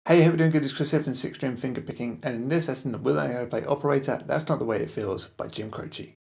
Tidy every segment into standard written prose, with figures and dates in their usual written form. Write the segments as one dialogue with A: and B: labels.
A: Hey, hope you're doing good. It's Chris here from 6-string fingerpicking, and in this lesson we're learning how to play Operator, That's Not the Way It Feels by Jim Croce.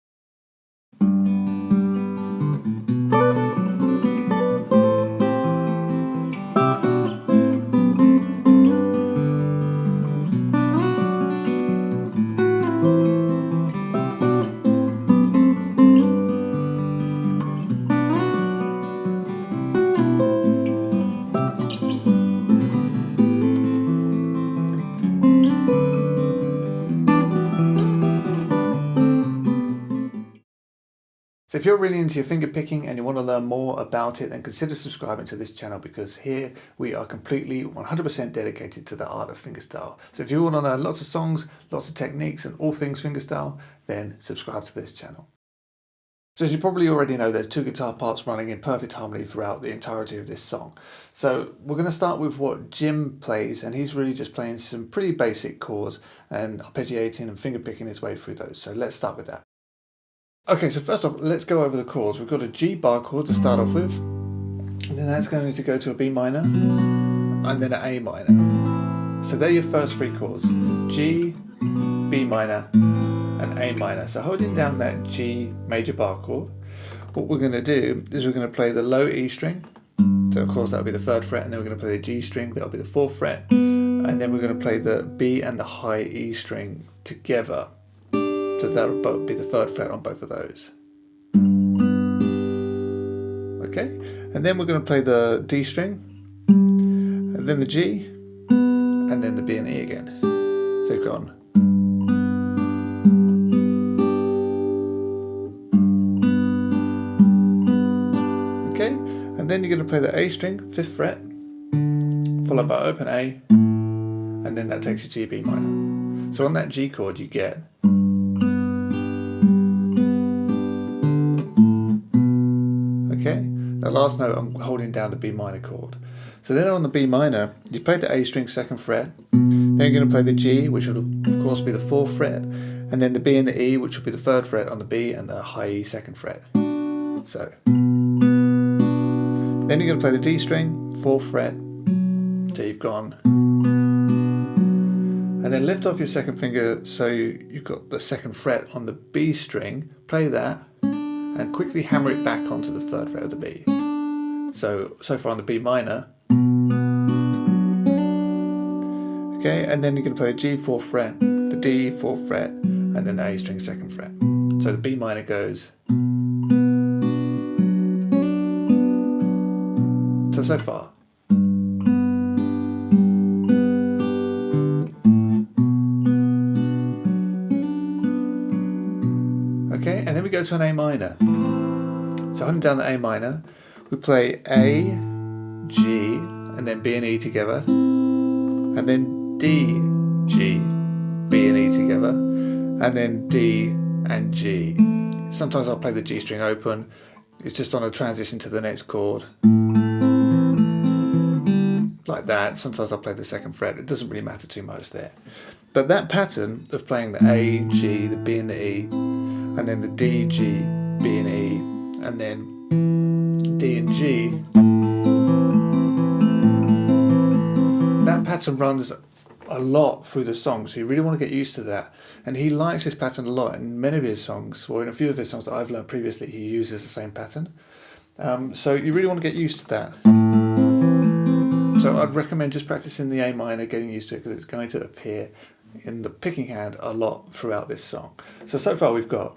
A: So if you're really into your finger picking and you want to learn more about it, then consider subscribing to this channel, because here we are completely 100% dedicated to the art of fingerstyle. So if you want to learn lots of songs, lots of techniques and all things fingerstyle, then subscribe to this channel. So as you probably already know, there's two guitar parts running in perfect harmony throughout the entirety of this song. So we're going to start with what Jim plays, and he's really just playing some pretty basic chords and arpeggiating and fingerpicking his way through those. So let's start with that. Okay, so first off, let's go over the chords. We've got a G bar chord to start off with, and then that's going to go to a B minor, and then an A minor. So they're your first three chords: G, B minor, and A minor. So holding down that G major bar chord, what we're going to do is we're going to play the low E string. So of course that'll be the third fret, and then we're going to play the G string, that'll be the fourth fret, and then we're going to play the B and the high E string together. So that'll both be the third fret on both of those. Okay, and then we're going to play the D string, and then the G, and then the B and the E again. So you've gone. Okay, and then you're going to play the A string, fifth fret, followed by open A, and then that takes you to your B minor. So on that G chord you get the last note. I'm holding down the B minor chord. So then on the B minor, you play the A string second fret, then you're going to play the G, which will of course be the fourth fret, and then the B and the E, which will be the third fret on the B, and the high E second fret. So then you're going to play the D string, fourth fret, so you've gone, and then lift off your second finger so you've got the second fret on the B string, play that, and quickly hammer it back onto the third fret of the B. So far on the B minor. Okay, and then you're going to play the G fourth fret, the D fourth fret, and then the A string second fret. So the B minor goes. So far. Okay, and then we go to an A minor. So holding down the A minor, we play A, G, and then B and E together, and then D, G, B and E together, and then D and G. Sometimes I'll play the G string open. It's just on a transition to the next chord, like that. Sometimes I'll play the second fret. It doesn't really matter too much there. But that pattern of playing the A, G, the B and the E, and then the D, G, B and E, and then D and G, that pattern runs a lot through the song, so you really want to get used to that. And he likes this pattern a lot in many of his songs, or in a few of his songs that I've learned previously, he uses the same pattern. So you really want to get used to that. So I'd recommend just practicing the A minor, getting used to it, because it's going to appear in the picking hand a lot throughout this song. So far we've got.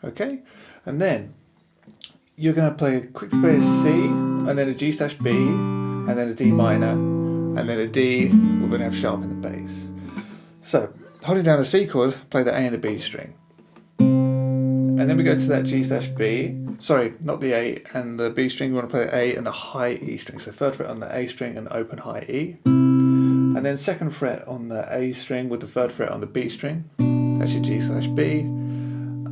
A: Okay, and then you're going to quickly play a C, and then a G slash B, and then a D minor, and then a D. We're going to have sharp in the bass. So holding down a C chord, play the A and the B string, and then we go to that G slash B. Sorry, not the A and the B string. We want to play the A and the high E string. So third fret on the A string and open high E, and then second fret on the A string with the third fret on the B string. That's your G slash B.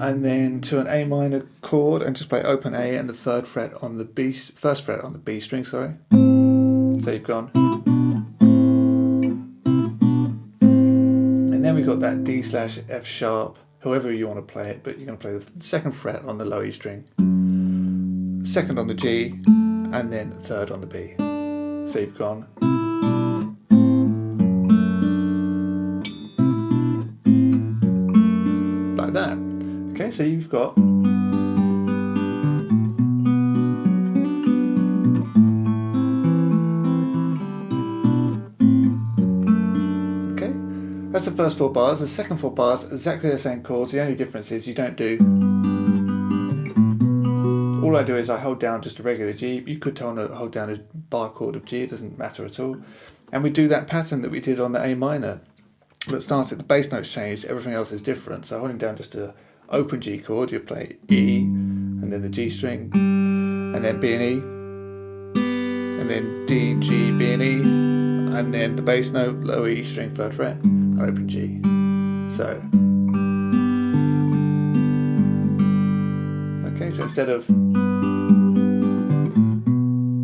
A: And then to an A minor chord, and just play open A and the third fret on the B, first fret on the B string, sorry. So you've gone. And then we've got that D slash F sharp, however you want to play it, but you're going to play the second fret on the low E string, second on the G, and then third on the B. So you've gone like that. Okay, so you've got that's the first 4 bars. The second 4 bars, exactly the same chords. The only difference is you don't do. All I do is I hold down just a regular G. You could hold down a bar chord of G. It doesn't matter at all. And we do that pattern that we did on the A minor. That starts at the bass notes changed. Everything else is different. So holding down just an open G chord, you play E, and then the G string, and then B and E, and then D, G, B and E, and then the bass note, low E string, 3rd fret. Open G. So okay, so instead of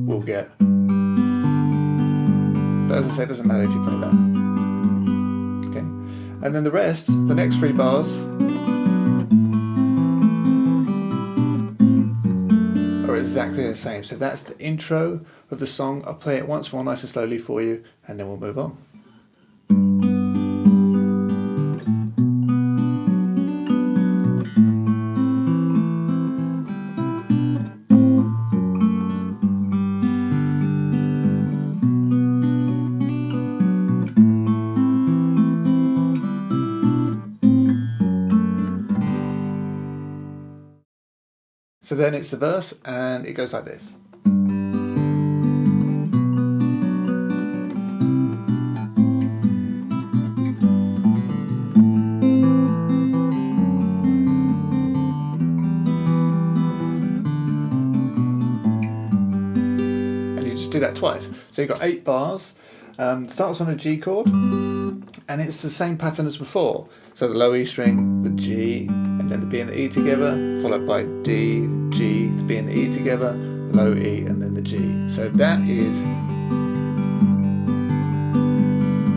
A: we'll get, but as I say, it doesn't matter if you play that. Okay, and then the rest, the next 3 bars are exactly the same. So that's the intro of the song. I'll play it once more nice and slowly for you, and then we'll move on. So then it's the verse, and it goes like this. And you just do that twice. So you've got 8 bars. Starts on a G chord, and it's the same pattern as before. So the low E string, the G, and then the B and the E together, followed by D, G, the B and the E together, low E, and then the G. So that is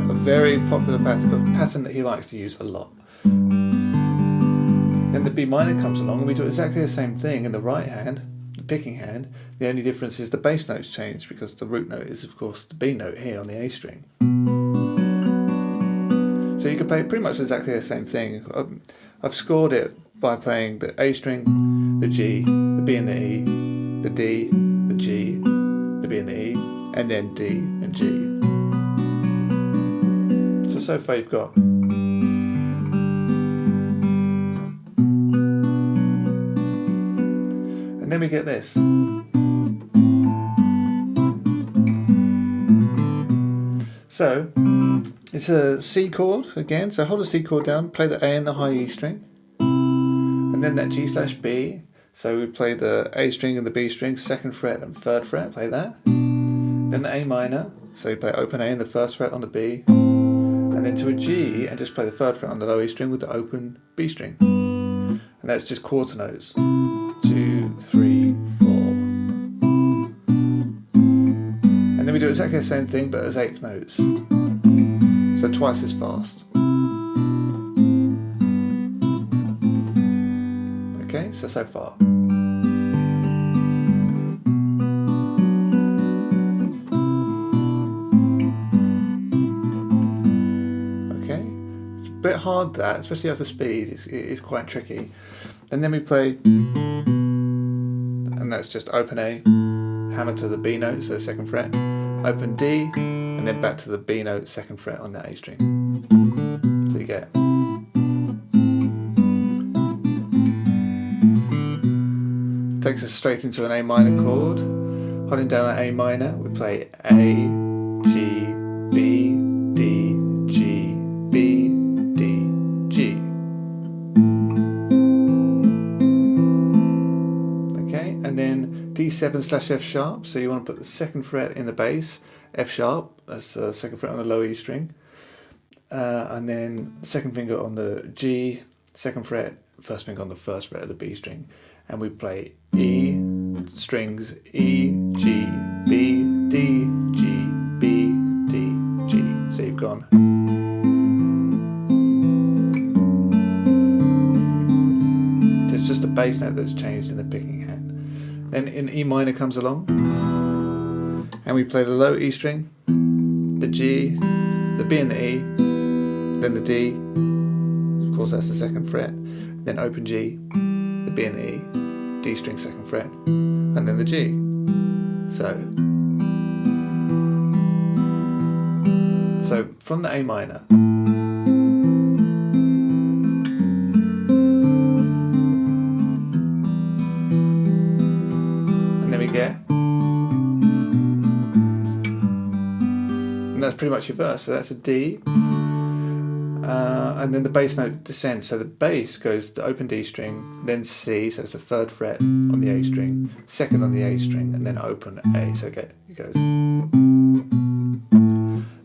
A: a very popular pattern, a pattern that he likes to use a lot. Then the B minor comes along, and we do exactly the same thing in the right hand, the picking hand. The only difference is the bass notes change, because the root note is, of course, the B note here on the A string. So you can play pretty much exactly the same thing. I've scored it by playing the A string, the G, the B and the E, the D, the G, the B and the E, and then D and G. So far you've got. And then we get this. So it's a C chord again, so hold a C chord down, play the A and the high E string, and then that G/B, so we play the A string and the B string, 2nd fret and 3rd fret, play that. Then the A minor, so you play open A and the 1st fret on the B, and then to a G and just play the 3rd fret on the low E string with the open B string. And that's just quarter notes. 2, 3, 4. And then we do exactly the same thing but as 8th notes. So twice as fast. Okay, so far. Okay, it's a bit hard that, especially after speed, it's quite tricky. And then we play, and that's just open A, hammer to the B note, so the 2nd fret, open D, and then back to the B note, 2nd fret on the A string. So you get. Takes us straight into an A minor chord. Holding down an A minor, we play A, G, B, D, G, B, D, G. Okay, and then D7/F sharp, so you want to put the 2nd fret in the bass, F sharp, that's the 2nd fret on the low E string, and then 2nd finger on the G, 2nd fret, 1st finger on the 1st fret of the B string, and we play E, strings E, G, B, D, G, B, D, G. So you've gone. So it's just the bass note that's changed in the picking hand. Then an E minor comes along, and we play the low E string, the G, the B and the E, then the D, of course that's the second fret, then open G, the B and the E, D string second fret, and then the G. So from the A minor, and then we get, and that's pretty much your verse. So that's a D, and then the bass note descends. So the bass goes to open D string, then C, so it's the third fret on the A string, second on the A string, and then open A. So it goes.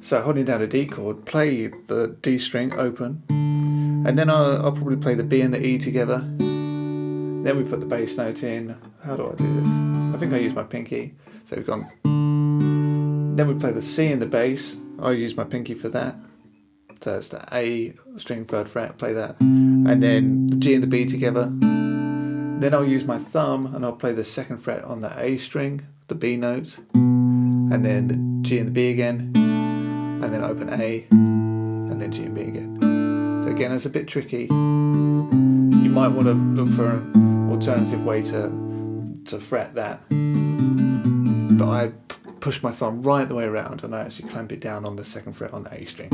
A: So holding down a D chord, play the D string open, and then I'll probably play the B and the E together. Then we put the bass note in. How do I do this? I think I use my pinky. So we've gone. Then we play the C and the bass. I'll use my pinky for that. So that's the A string third fret, play that. And then the G and the B together. Then I'll use my thumb and I'll play the second fret on the A string, the B note. And then the G and the B again. And then open A. And then G and B again. So again, it's a bit tricky. You might want to look for an alternative way to fret that. But I push my thumb right the way around and I actually clamp it down on the second fret on the A string.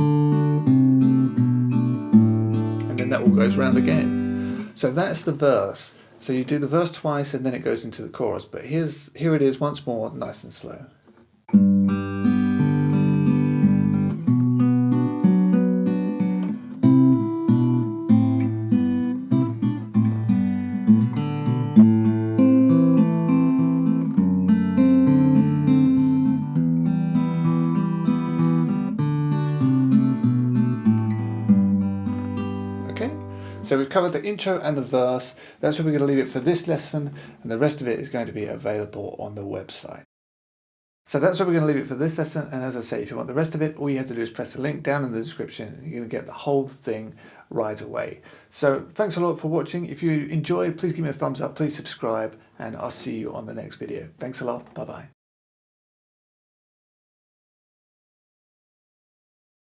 A: And then that all goes round again. So that's the verse. So you do the verse twice and then it goes into the chorus. But here it is once more, nice and slow. So we've covered the intro and the verse. That's where we're going to leave it for this lesson, and the rest of it is going to be available on the website. So that's where we're going to leave it for this lesson, and as I say, if you want the rest of it, all you have to do is press the link down in the description and you're going to get the whole thing right away. So thanks a lot for watching. If you enjoyed, please give me a thumbs up, please subscribe, and I'll see you on the next video. Thanks a lot. Bye bye.